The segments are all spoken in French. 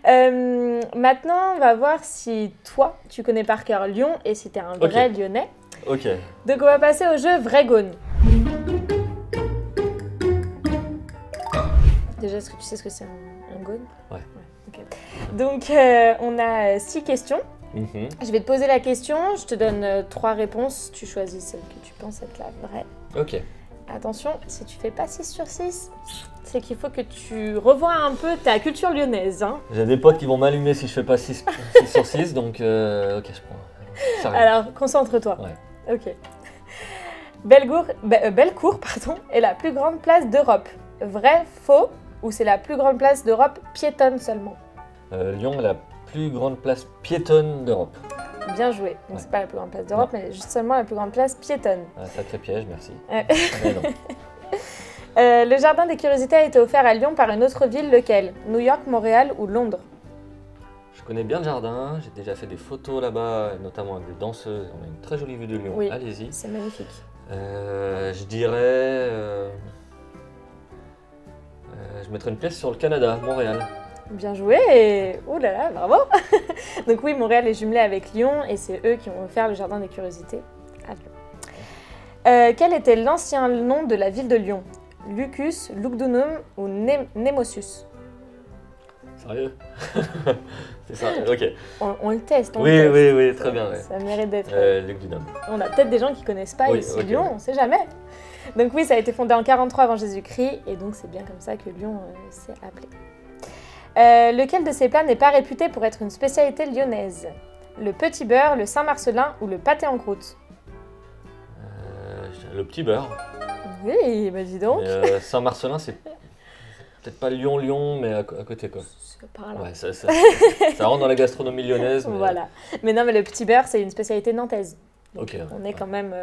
Maintenant, on va voir si toi, tu connais par cœur Lyon et si t'es un vrai Lyonnais. Ok. Donc, on va passer au jeu Vrai Gone. Déjà, est-ce que tu sais ce que c'est un gone? Ouais. Okay. Donc, on a 6 questions. Je vais te poser la question, je te donne 3 réponses. Tu choisis celle que tu penses être la vraie. Ok. Attention, si tu fais pas 6 sur 6, c'est qu'il faut que tu revoies un peu ta culture lyonnaise. Hein. J'ai des potes qui vont m'allumer si je fais pas 6 sur 6, donc ok, je prends. Alors, concentre-toi. Ouais. Ok. Bellecour, pardon, est la plus grande place d'Europe. Vrai, faux, ou c'est la plus grande place d'Europe piétonne seulement? Lyon est la plus grande place piétonne d'Europe. Bien joué. Donc c'est pas la plus grande place d'Europe, mais juste seulement la plus grande place piétonne. Un sacré piège, merci. Mais non. Le jardin des curiosités a été offert à Lyon par une autre ville, lequel? New York, Montréal ou Londres? Je connais bien le jardin, j'ai déjà fait des photos là-bas, notamment avec des danseuses. On a une très jolie vue de Lyon, allez-y. C'est magnifique. Je dirais... je mettrais une pièce sur le Canada, Montréal. Bien joué et... Ouh là là, bravo. Donc oui, Montréal est jumelé avec Lyon et c'est eux qui ont offert le jardin des curiosités à Lyon. Quel était l'ancien nom de la ville de Lyon? Lucus, Lugdunum ou Nemosus? Sérieux? C'est ça, ok. On le teste. Oui, très bien. Ça mérite d'être... Lugdunum. On a peut-être des gens qui ne connaissent pas ici Lyon, on ne sait jamais. Donc oui, ça a été fondé en 43 avant Jésus-Christ et donc c'est bien comme ça que Lyon s'est appelé. Lequel de ces plats n'est pas réputé pour être une spécialité lyonnaise? Le petit beurre, le Saint-Marcelin ou le pâté en croûte? Le petit beurre. Oui, bah dis donc. Saint-Marcelin, c'est peut-être pas Lyon, mais à côté quoi. C'est par là. Ouais, ça rentre dans la gastronomie lyonnaise. Mais... Voilà. Mais non, mais le petit beurre, c'est une spécialité nantaise. Donc, ok. On est quand même,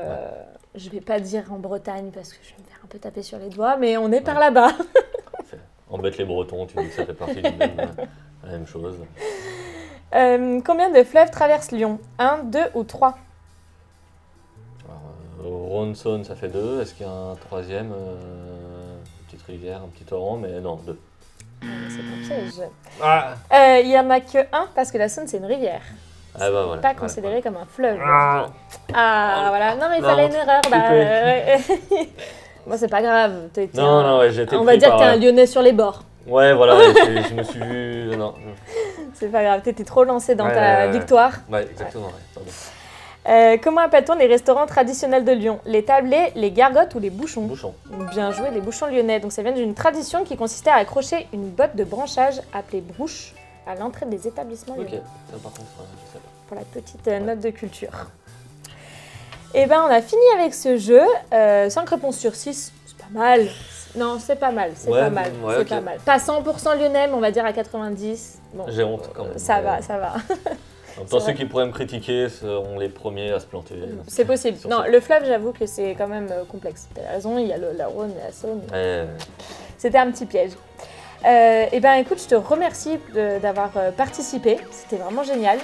je vais pas dire en Bretagne parce que je vais me faire un peu taper sur les doigts, mais on est par là-bas. Embête les Bretons, tu dis que ça fait partie du même, la même chose. Combien de fleuves traversent Lyon? 1, 2 ou 3? Rhône-Saône, ça fait 2. Est-ce qu'il y a un troisième? Une petite rivière, un petit torrent, mais non, 2. C'est un piège. Ah, Il n'y en a que 1 parce que la Saône, c'est une rivière. bah voilà. Pas considéré comme un fleuve. Ah, voilà. Non, mais il fallait une erreur. Bon, c'est pas grave. J'ai été on va dire que t'es un Lyonnais sur les bords. Ouais, voilà, je me suis vu... Non. C'est pas grave, t'étais trop lancé dans ta victoire. Ouais, exactement. Ouais. Comment appelle-t-on les restaurants traditionnels de Lyon? Les tablés, les gargotes ou les bouchons? Bouchons. Bien joué, les bouchons lyonnais. Donc ça vient d'une tradition qui consistait à accrocher une botte de branchage appelée brouche à l'entrée des établissements lyonnais. Ok, ça par contre, je sais pas. Pour la petite note de culture. Et ben on a fini avec ce jeu. 5 réponses sur 6, c'est pas mal. Non, c'est pas mal, c'est pas mal. C'est pas mal. Pas 100% lyonnais, mais on va dire à 90. Bon, j'ai honte quand même. Ça va. En même temps, ceux qui pourraient me critiquer seront les premiers à se planter. C'est possible. Non, le fleuve, j'avoue que c'est quand même complexe. T'as raison, il y a la Rhône et la Saône. C'était un petit piège. Et ben écoute, je te remercie d'avoir participé. C'était vraiment génial.